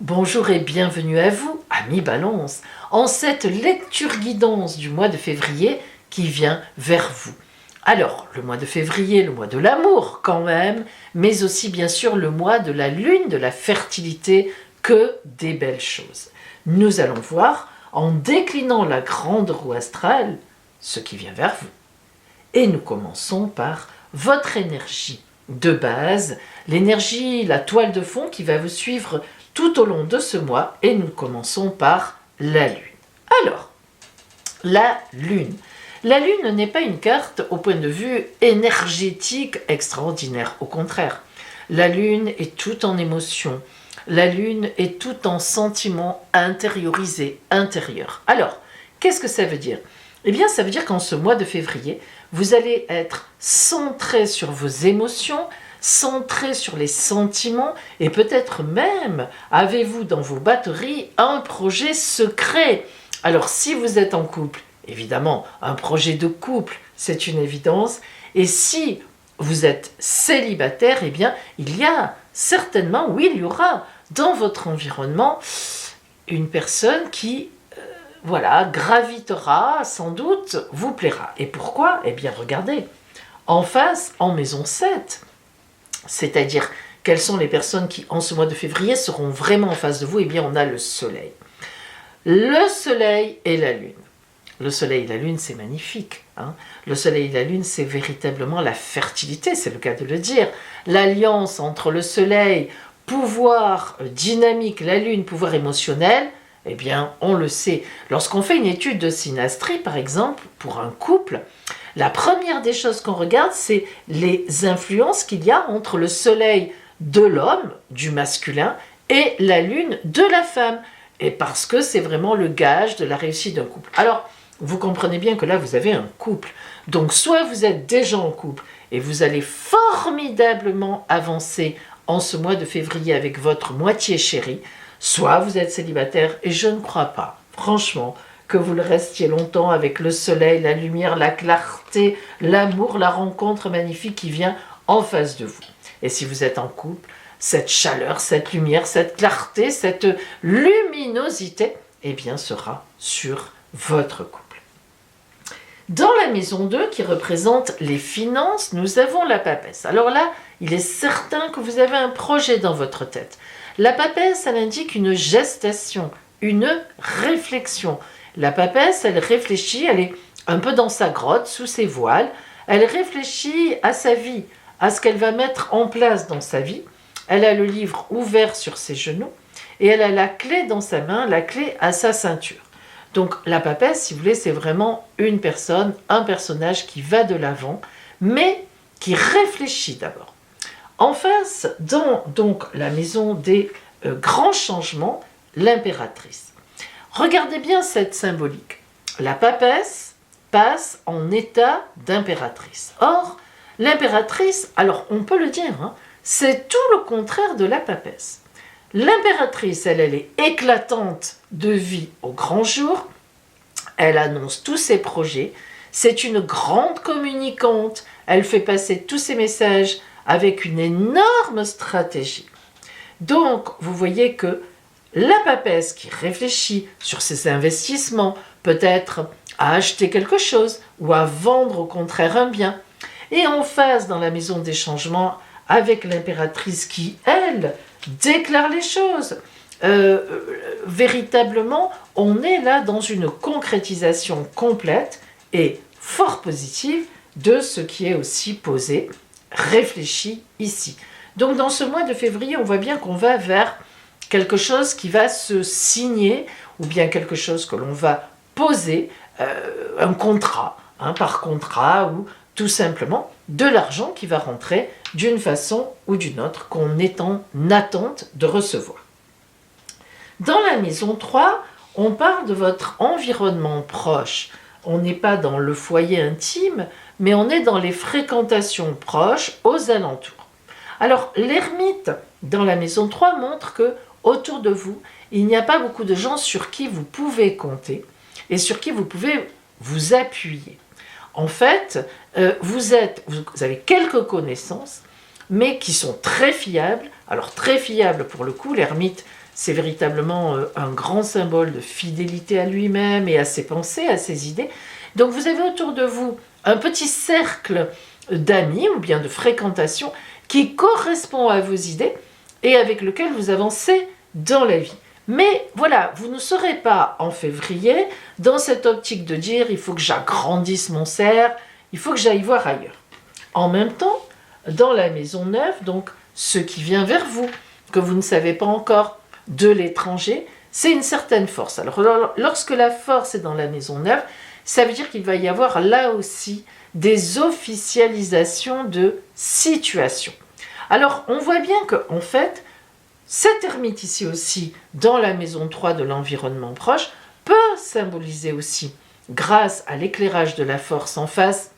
Bonjour et bienvenue à vous, amis Balance, en cette lecture guidance du mois de février qui vient vers vous. Alors, le mois de février, le mois de l'amour quand même, mais aussi bien sûr le mois de la lune, de la fertilité, que des belles choses. Nous allons voir, en déclinant la grande roue astrale, ce qui vient vers vous. Et nous commençons par votre énergie de base, l'énergie, la toile de fond qui va vous suivre tout au long de ce mois, et nous commençons par la Lune. Alors, la Lune. La Lune n'est pas une carte au point de vue énergétique extraordinaire, au contraire. La Lune est tout en émotion. La Lune est tout en sentiment intériorisé, intérieur. Alors, qu'est-ce que ça veut dire ? Eh bien, ça veut dire qu'en ce mois de février, vous allez être centré sur vos émotions, centré sur les sentiments, et peut-être même avez-vous dans vos batteries un projet secret. Alors, si vous êtes en couple, évidemment, un projet de couple, c'est une évidence. Et si vous êtes célibataire, eh bien, il y a certainement, oui, il y aura dans votre environnement une personne qui gravitera, sans doute, vous plaira. Et pourquoi ? Eh bien, regardez, en face, en maison 7, c'est-à-dire quelles sont les personnes qui, en ce mois de février, seront vraiment en face de vous ? Eh bien, on a le soleil. Le soleil et la lune. Le soleil et la lune, c'est magnifique. Le soleil et la lune, c'est véritablement la fertilité, c'est le cas de le dire. L'alliance entre le soleil, pouvoir dynamique, la lune, pouvoir émotionnel, eh bien, on le sait. Lorsqu'on fait une étude de synastrie, par exemple, pour un couple, la première des choses qu'on regarde, c'est les influences qu'il y a entre le soleil de l'homme, du masculin, et la lune de la femme. Et parce que c'est vraiment le gage de la réussite d'un couple. Alors, vous comprenez bien que là, vous avez un couple. Donc, soit vous êtes déjà en couple et vous allez formidablement avancer en ce mois de février avec votre moitié chérie, soit vous êtes célibataire, et je ne crois pas, franchement, que vous le restiez longtemps avec le soleil, la lumière, la clarté, l'amour, la rencontre magnifique qui vient en face de vous. Et si vous êtes en couple, cette chaleur, cette lumière, cette clarté, cette luminosité, eh bien, sera sur votre couple. Dans la maison 2, qui représente les finances, nous avons la papesse. Alors là, il est certain que vous avez un projet dans votre tête. La papesse, elle indique une gestation, une réflexion. La papesse, elle réfléchit, elle est un peu dans sa grotte, sous ses voiles. Elle réfléchit à sa vie, à ce qu'elle va mettre en place dans sa vie. Elle a le livre ouvert sur ses genoux et elle a la clé dans sa main, la clé à sa ceinture. Donc la papesse, si vous voulez, c'est vraiment une personne, un personnage qui va de l'avant, mais qui réfléchit d'abord. En face, dans donc la maison des grands changements, l'impératrice. Regardez bien cette symbolique. La papesse passe en état d'impératrice. Or, l'impératrice, alors on peut le dire, c'est tout le contraire de la papesse. L'impératrice, elle est éclatante de vie au grand jour. Elle annonce tous ses projets. C'est une grande communicante. Elle fait passer tous ses messages avec une énorme stratégie. Donc, vous voyez que la papesse qui réfléchit sur ses investissements, peut-être à acheter quelque chose ou à vendre au contraire un bien, et en face dans la maison des changements avec l'impératrice qui, elle, déclare les choses. Véritablement, on est là dans une concrétisation complète et fort positive de ce qui est aussi posé, réfléchi ici. Donc dans ce mois de février, on voit bien qu'on va vers quelque chose qui va se signer, ou bien quelque chose que l'on va poser, un contrat, par contrat, ou tout simplement de l'argent qui va rentrer d'une façon ou d'une autre qu'on est en attente de recevoir. Dans la maison 3, on parle de votre environnement proche. On n'est pas dans le foyer intime, mais on est dans les fréquentations proches aux alentours. Alors, l'ermite dans la maison 3 montre que autour de vous, il n'y a pas beaucoup de gens sur qui vous pouvez compter et sur qui vous pouvez vous appuyer. En fait, vous avez quelques connaissances, mais qui sont très fiables. Alors, très fiables pour le coup, l'ermite, c'est véritablement un grand symbole de fidélité à lui-même et à ses pensées, à ses idées. Donc vous avez autour de vous un petit cercle d'amis ou bien de fréquentation qui correspond à vos idées et avec lequel vous avancez dans la vie. Mais voilà, vous ne serez pas en février dans cette optique de dire il faut que j'agrandisse mon cercle, il faut que j'aille voir ailleurs. En même temps, dans la maison 9, donc ce qui vient vers vous, que vous ne savez pas encore, de l'étranger, c'est une certaine force. Alors lorsque la force est dans la maison 9, ça veut dire qu'il va y avoir là aussi des officialisations de situations. Alors on voit bien qu'en fait, cet ermite ici aussi, dans la maison 3 de l'environnement proche, peut symboliser aussi, grâce à l'éclairage de la force en face,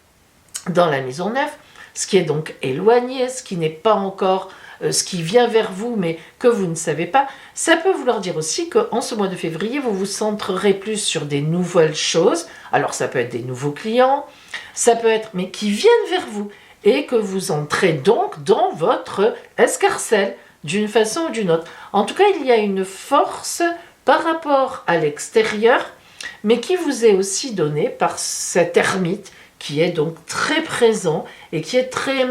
dans la maison 9, ce qui est donc éloigné, ce qui n'est pas encore, ce qui vient vers vous, mais que vous ne savez pas, ça peut vouloir dire aussi qu'en ce mois de février, vous vous centrerez plus sur des nouvelles choses. Alors ça peut être des nouveaux clients, ça peut être, mais qui viennent vers vous, et que vous entrez donc dans votre escarcelle, d'une façon ou d'une autre. En tout cas, il y a une force par rapport à l'extérieur, mais qui vous est aussi donnée par cet ermite, qui est donc très présent et qui est très...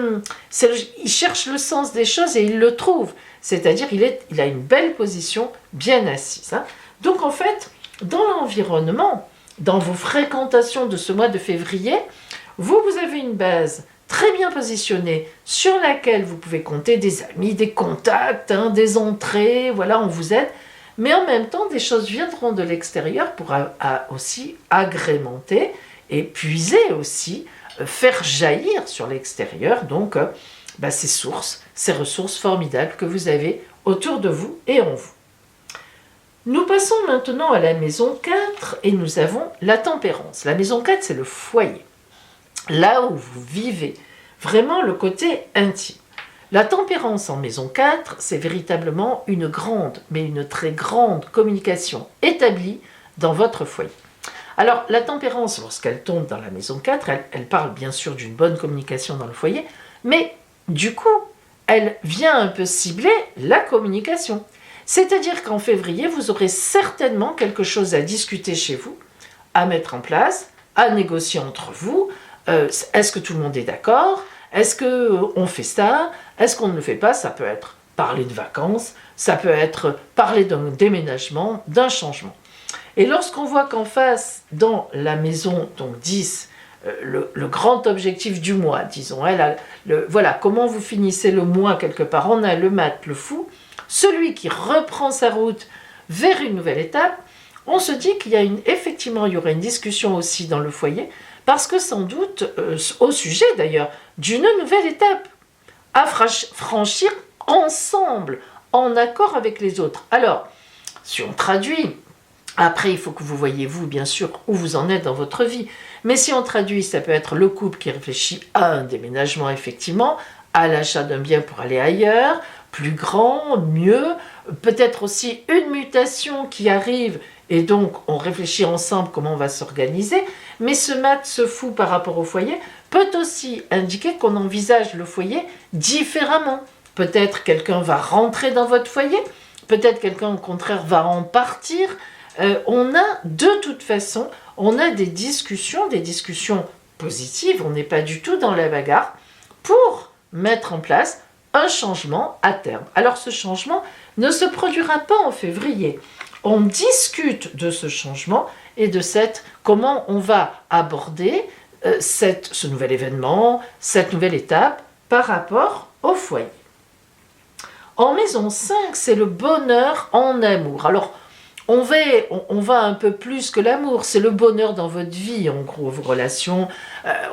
il cherche le sens des choses et il le trouve. C'est-à-dire il a une belle position, bien assise. Hein. Donc en fait, dans l'environnement, dans vos fréquentations de ce mois de février, vous avez une base très bien positionnée sur laquelle vous pouvez compter des amis, des contacts, hein, des entrées, voilà, on vous aide. Mais en même temps, des choses viendront de l'extérieur pour aussi agrémenter et puiser aussi, faire jaillir sur l'extérieur, donc ces sources, ces ressources formidables que vous avez autour de vous et en vous. Nous passons maintenant à la maison 4 et nous avons la tempérance. La maison 4, c'est le foyer, là où vous vivez, vraiment le côté intime. La tempérance en maison 4, c'est véritablement une grande, mais une très grande communication établie dans votre foyer. Alors, la tempérance, lorsqu'elle tombe dans la maison 4, elle parle bien sûr d'une bonne communication dans le foyer, mais du coup, elle vient un peu cibler la communication. C'est-à-dire qu'en février, vous aurez certainement quelque chose à discuter chez vous, à mettre en place, à négocier entre vous. Est-ce que tout le monde est d'accord ? Est-ce qu'on fait ça ? Est-ce qu'on ne le fait pas ? Ça peut être parler de vacances, ça peut être parler d'un déménagement, d'un changement. Et lorsqu'on voit qu'en face, dans la maison donc 10, le grand objectif du mois, disons, voilà, comment vous finissez le mois quelque part, on a le mat, le fou, celui qui reprend sa route vers une nouvelle étape, on se dit effectivement, il y aura une discussion aussi dans le foyer, parce que sans doute, au sujet d'ailleurs, d'une nouvelle étape, à franchir ensemble, en accord avec les autres. Alors, si on traduit, après il faut que vous voyez vous, bien sûr, où vous en êtes dans votre vie, mais si on traduit, ça peut être le couple qui réfléchit à un déménagement, effectivement, à l'achat d'un bien pour aller ailleurs, plus grand, mieux, peut-être aussi une mutation qui arrive, et donc on réfléchit ensemble comment on va s'organiser, mais ce mat, ce fou par rapport au foyer, peut aussi indiquer qu'on envisage le foyer différemment. Peut-être quelqu'un va rentrer dans votre foyer, peut-être quelqu'un au contraire va en partir. On a de toute façon, on a des discussions positives, on n'est pas du tout dans la bagarre, pour mettre en place un changement à terme. Alors ce changement ne se produira pas en février. On discute de ce changement et de comment on va aborder ce nouvel événement, cette nouvelle étape par rapport au foyer. En maison 5, c'est le bonheur en amour. Alors, on va un peu plus que l'amour, c'est le bonheur dans votre vie, en gros, vos relations.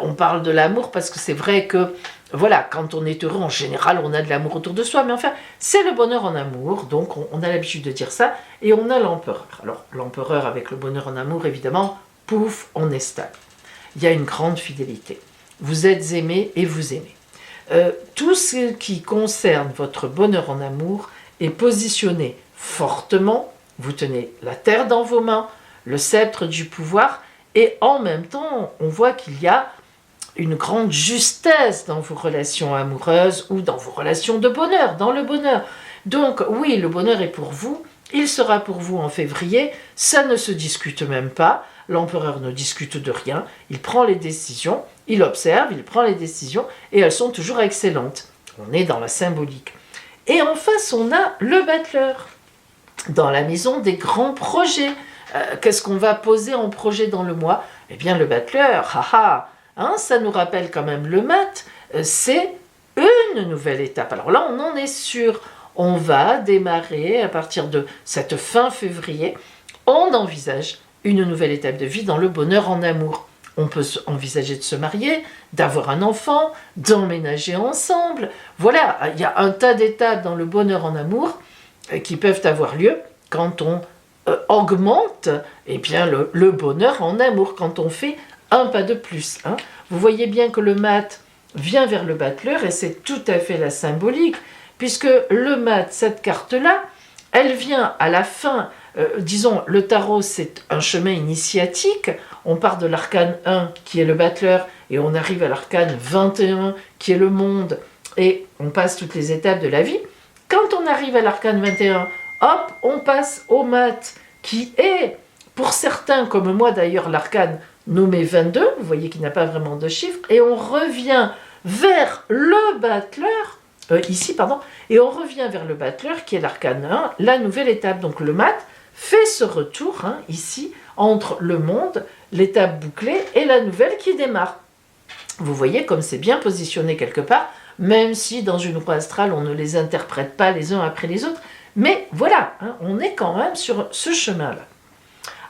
On parle de l'amour parce que c'est vrai que, voilà, quand on est heureux, en général, on a de l'amour autour de soi, mais enfin, c'est le bonheur en amour, donc on a l'habitude de dire ça, et on a l'empereur. Alors, l'empereur avec le bonheur en amour, évidemment, pouf, on est stable. Il y a une grande fidélité. Vous êtes aimé et vous aimez. Tout ce qui concerne votre bonheur en amour est positionné fortement. Vous tenez la terre dans vos mains, le sceptre du pouvoir, et en même temps, on voit qu'il y a une grande justesse dans vos relations amoureuses ou dans vos relations de bonheur, dans le bonheur. Donc oui, le bonheur est pour vous, il sera pour vous en février, ça ne se discute même pas, l'empereur ne discute de rien, il prend les décisions, il observe, il prend les décisions, et elles sont toujours excellentes. On est dans la symbolique. Et en face, on a le battleur, dans la maison des grands projets. Qu'est-ce qu'on va poser en projet dans le mois? Eh bien, le battleur, haha, hein, ça nous rappelle quand même le mat, c'est une nouvelle étape. Alors là, on en est sûr. On va démarrer à partir de cette fin février. On envisage une nouvelle étape de vie dans le bonheur en amour. On peut envisager de se marier, d'avoir un enfant, d'emménager ensemble. Voilà, il y a un tas d'étapes dans le bonheur en amour qui peuvent avoir lieu quand on augmente eh bien, le bonheur en amour, quand on fait un pas de plus. Hein. Vous voyez bien que le mat vient vers le battleur et c'est tout à fait la symbolique, puisque le mat, cette carte-là, elle vient à la fin, disons, le tarot c'est un chemin initiatique, on part de l'arcane 1 qui est le battleur et on arrive à l'arcane 21 qui est le monde et on passe toutes les étapes de la vie. Quand on arrive à l'arcane 21, hop, on passe au mat qui est, pour certains comme moi d'ailleurs, l'arcane nommé 22, vous voyez qu'il n'a pas vraiment de chiffre, et on revient vers le battleur, et on revient vers le battleur qui est l'arcane 1, la nouvelle étape. Donc le mat fait ce retour, hein, ici, entre le monde, l'étape bouclée, et la nouvelle qui démarre. Vous voyez comme c'est bien positionné quelque part, même si dans une roue astrale, on ne les interprète pas les uns après les autres, mais voilà, hein, on est quand même sur ce chemin-là.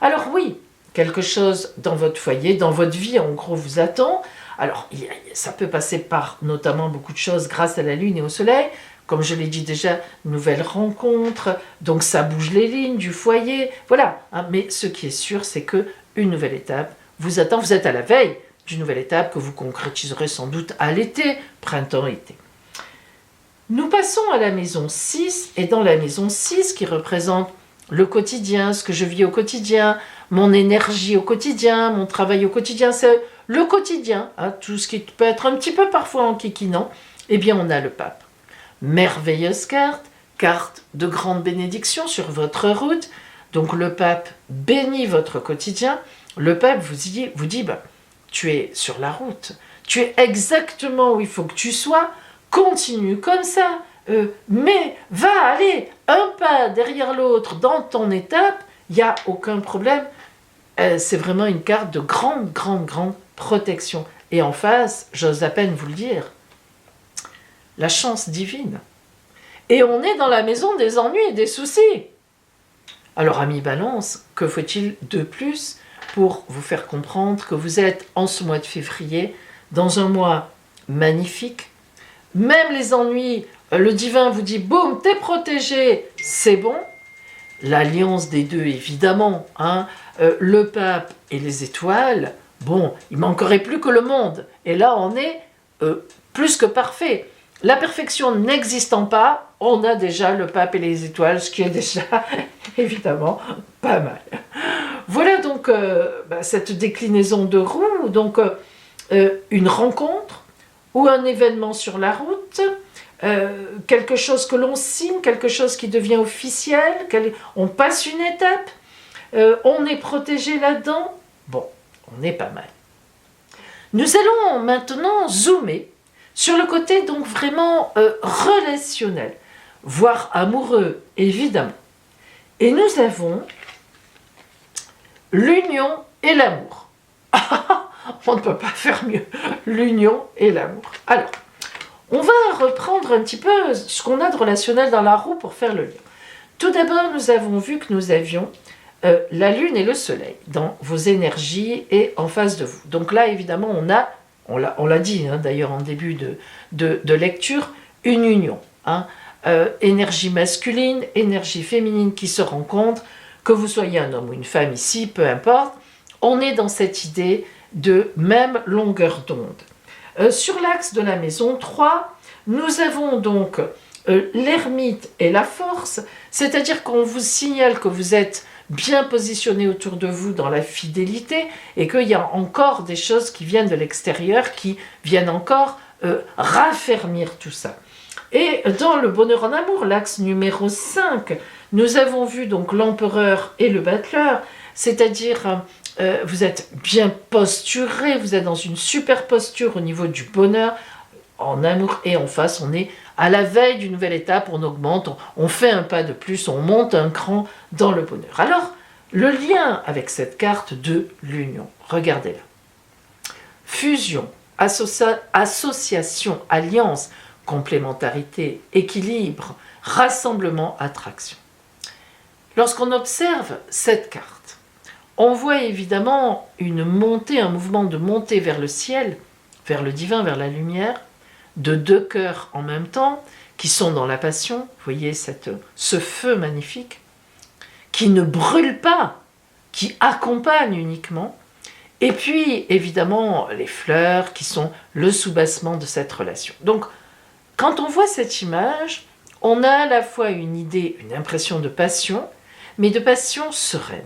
Alors oui, quelque chose dans votre foyer, dans votre vie, en gros, vous attend. Alors, ça peut passer par notamment beaucoup de choses grâce à la Lune et au Soleil. Comme je l'ai dit déjà, nouvelles rencontres, donc ça bouge les lignes du foyer. Voilà, hein, mais ce qui est sûr, c'est qu'une nouvelle étape vous attend. Vous êtes à la veille d'une nouvelle étape que vous concrétiserez sans doute à l'été, printemps-été. Nous passons à la maison 6, et dans la maison 6, qui représente le quotidien, ce que je vis au quotidien, mon énergie au quotidien, mon travail au quotidien, c'est le quotidien, hein, tout ce qui peut être un petit peu parfois enquiquinant, eh bien on a le pape. Merveilleuse carte, carte de grande bénédiction sur votre route, donc le pape bénit votre quotidien, le pape vous dit bah, tu es sur la route, tu es exactement où il faut que tu sois, continue comme ça, mais va aller un pas derrière l'autre dans ton étape, il n'y a aucun problème. C'est vraiment une carte de grande protection. Et en face, j'ose à peine vous le dire, la chance divine. Et on est dans la maison des ennuis et des soucis. Alors, amis Balance, que faut-il de plus pour vous faire comprendre que vous êtes en ce mois de février, dans un mois magnifique. Même les ennuis, le divin vous dit, boum, t'es protégé, c'est bon. L'alliance des deux, évidemment, hein, le pape et les étoiles, bon, il manquerait plus que le monde. Et là, on est plus que parfait. La perfection n'existant pas, on a déjà le pape et les étoiles, ce qui est déjà, évidemment, pas mal. Voilà donc cette déclinaison de roue, donc une rencontre ou un événement sur la route, quelque chose que l'on signe, quelque chose qui devient officiel, on passe une étape, on est protégé là-dedans, bon, on est pas mal. Nous allons maintenant zoomer sur le côté donc vraiment relationnel, voire amoureux, évidemment. Et nous avons l'union et l'amour. On ne peut pas faire mieux, l'union et l'amour. Alors, on va reprendre un petit peu ce qu'on a de relationnel dans la roue pour faire le lien. Tout d'abord, nous avons vu que nous avions la lune et le soleil dans vos énergies et en face de vous. Donc là, évidemment, on l'a dit hein, d'ailleurs en début de lecture, une union. Hein, énergie masculine, énergie féminine qui se rencontrent, que vous soyez un homme ou une femme ici, peu importe, on est dans cette idée de même longueur d'onde. Sur l'axe de la maison 3, nous avons donc l'ermite et la force, c'est-à-dire qu'on vous signale que vous êtes bien positionné autour de vous dans la fidélité et qu'il y a encore des choses qui viennent de l'extérieur, qui viennent encore raffermir tout ça. Et dans le bonheur en amour, l'axe numéro 5, nous avons vu donc l'empereur et le battleur, c'est-à-dire vous êtes bien posturé, vous êtes dans une super posture au niveau du bonheur en amour, et en face on est à la veille d'une nouvelle étape, on augmente, on fait un pas de plus, on monte un cran dans le bonheur. Alors, le lien avec cette carte de l'union, regardez-la. Fusion, association, alliance, complémentarité, équilibre, rassemblement, attraction. Lorsqu'on observe cette carte, on voit évidemment une montée, un mouvement de montée vers le ciel, vers le divin, vers la lumière, de deux cœurs en même temps, qui sont dans la passion, vous voyez ce feu magnifique, qui ne brûle pas, qui accompagne uniquement, et puis évidemment les fleurs qui sont le soubassement de cette relation. Donc quand on voit cette image, on a à la fois une idée, une impression de passion, mais de passion sereine,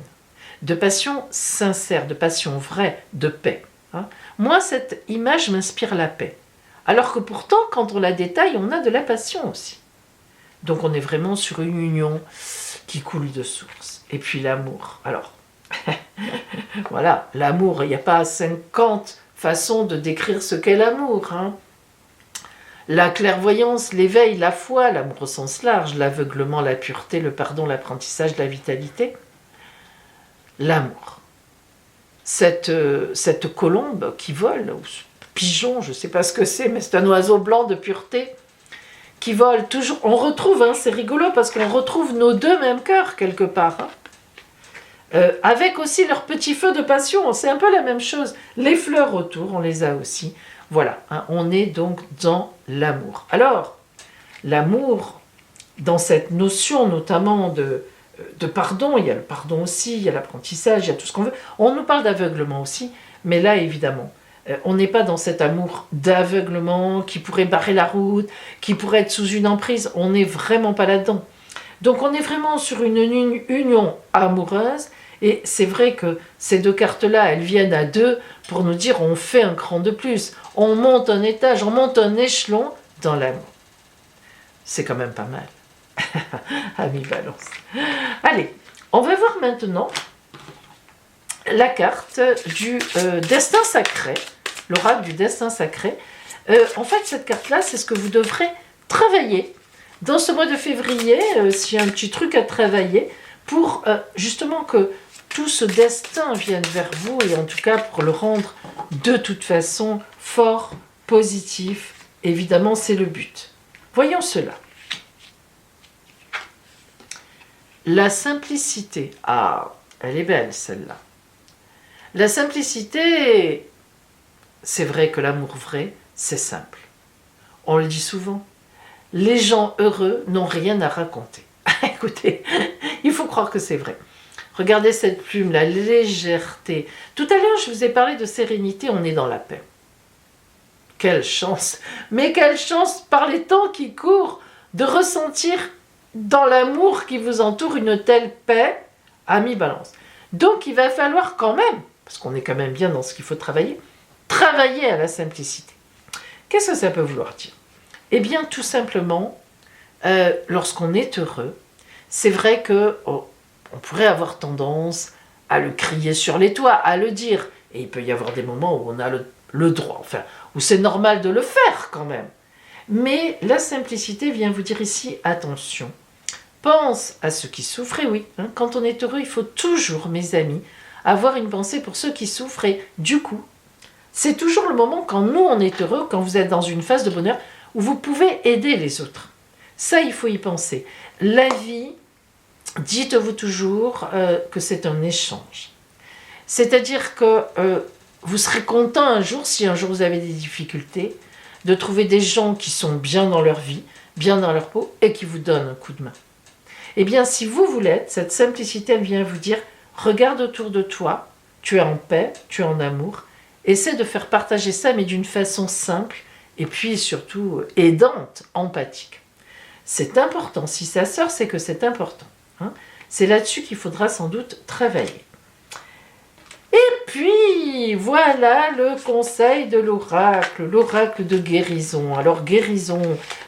de passion sincère, de passion vraie, de paix. Moi, cette image m'inspire la paix. Alors que pourtant, quand on la détaille, on a de la passion aussi. Donc on est vraiment sur une union qui coule de source. Et puis l'amour. Alors, voilà, l'amour, il n'y a pas 50 façons de décrire ce qu'est l'amour. La clairvoyance, l'éveil, la foi, l'amour au sens large, l'aveuglement, la pureté, le pardon, l'apprentissage, la vitalité. L'amour. Cette colombe qui vole, ou ce pigeon, je ne sais pas ce que c'est, mais c'est un oiseau blanc de pureté, qui vole toujours. On retrouve, c'est rigolo, parce qu'on retrouve nos deux mêmes cœurs quelque part. Avec aussi leur petit feu de passion, c'est un peu la même chose. Les fleurs autour, on les a aussi. Voilà, on est donc dans l'amour. Alors, l'amour, dans cette notion notamment de pardon, il y a le pardon aussi, il y a l'apprentissage, il y a tout ce qu'on veut. On nous parle d'aveuglement aussi, mais là, évidemment, on n'est pas dans cet amour d'aveuglement qui pourrait barrer la route, qui pourrait être sous une emprise. On n'est vraiment pas là-dedans. Donc, on est vraiment sur une union amoureuse. Et c'est vrai que ces deux cartes-là, elles viennent à deux pour nous dire on fait un cran de plus, on monte un étage, on monte un échelon dans l'amour. C'est quand même pas mal. Ami Balance. Allez, on va voir maintenant la carte du destin sacré, l'oracle du destin sacré. En fait, cette carte-là, c'est ce que vous devrez travailler dans ce mois de février, s'il y a un petit truc à travailler, pour justement que tout ce destin vienne vers vous, et en tout cas pour le rendre de toute façon fort, positif. Évidemment, c'est le but. Voyons cela. La simplicité. Ah, elle est belle celle-là. La simplicité, c'est vrai que l'amour vrai, c'est simple. On le dit souvent. Les gens heureux n'ont rien à raconter. Écoutez, il faut croire que c'est vrai. Regardez cette plume, la légèreté. Tout à l'heure, je vous ai parlé de sérénité, on est dans la paix. Quelle chance! Mais quelle chance, par les temps qui courent, de ressentir dans l'amour qui vous entoure une telle paix, ami Balance. Donc, il va falloir quand même, parce qu'on est quand même bien dans ce qu'il faut travailler à la simplicité. Qu'est-ce que ça peut vouloir dire? Eh bien, tout simplement, lorsqu'on est heureux, c'est vrai que on pourrait avoir tendance à le crier sur les toits, à le dire. Et il peut y avoir des moments où on a le droit, enfin, où c'est normal de le faire quand même. Mais la simplicité vient vous dire ici, attention, pense à ceux qui souffrent. Et oui, quand on est heureux, il faut toujours, mes amis, avoir une pensée pour ceux qui souffrent. Et du coup, c'est toujours le moment quand nous, on est heureux, quand vous êtes dans une phase de bonheur, où vous pouvez aider les autres. Ça, il faut y penser. La vie, dites-vous toujours que c'est un échange. C'est-à-dire que vous serez content un jour, si un jour vous avez des difficultés, de trouver des gens qui sont bien dans leur vie, bien dans leur peau, et qui vous donnent un coup de main. Eh bien, si vous l'êtes, cette simplicité, elle vient vous dire, regarde autour de toi, tu es en paix, tu es en amour, essaie de faire partager ça, mais d'une façon simple, et puis surtout aidante, empathique. C'est important. Si ça sort, c'est que c'est important. C'est là-dessus qu'il faudra sans doute travailler. Et puis, amis, voilà le conseil de l'oracle, l'oracle de guérison. Alors guérison,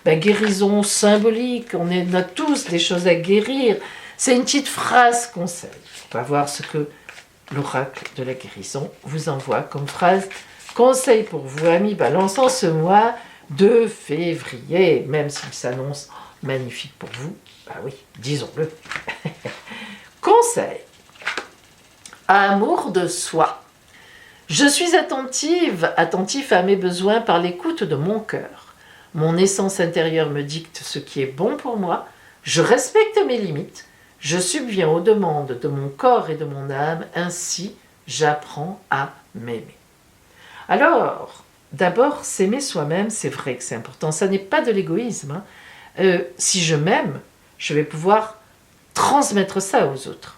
guérison symbolique, on a tous des choses à guérir. C'est une petite phrase conseil. On va voir ce que l'oracle de la guérison vous envoie comme phrase conseil pour vous, amis, Balance, en ce mois de février, même s'il s'annonce magnifique pour vous. Bah oui, disons-le. Conseil. Amour de soi. Je suis attentif à mes besoins par l'écoute de mon cœur. Mon essence intérieure me dicte ce qui est bon pour moi. Je respecte mes limites. Je subviens aux demandes de mon corps et de mon âme. Ainsi, j'apprends à m'aimer. Alors, d'abord, s'aimer soi-même, c'est vrai que c'est important. Ça n'est pas de l'égoïsme. Si je m'aime, je vais pouvoir transmettre ça aux autres.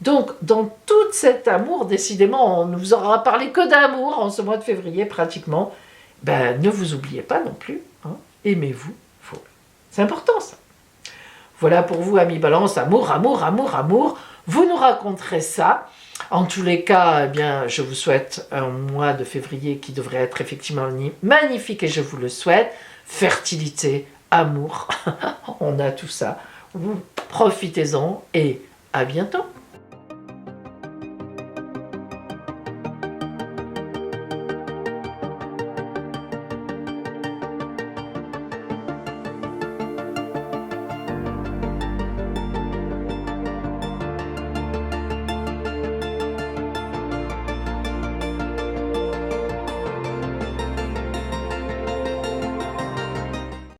Donc, dans tout cet amour, décidément, on ne vous aura parlé que d'amour en ce mois de février, pratiquement. Ne vous oubliez pas non plus. Aimez-vous. C'est important, ça. Voilà pour vous, amis Balance. Amour, amour, amour, amour. Vous nous raconterez ça. En tous les cas, je vous souhaite un mois de février qui devrait être effectivement magnifique et je vous le souhaite. Fertilité, amour, on a tout ça. Profitez-en et à bientôt.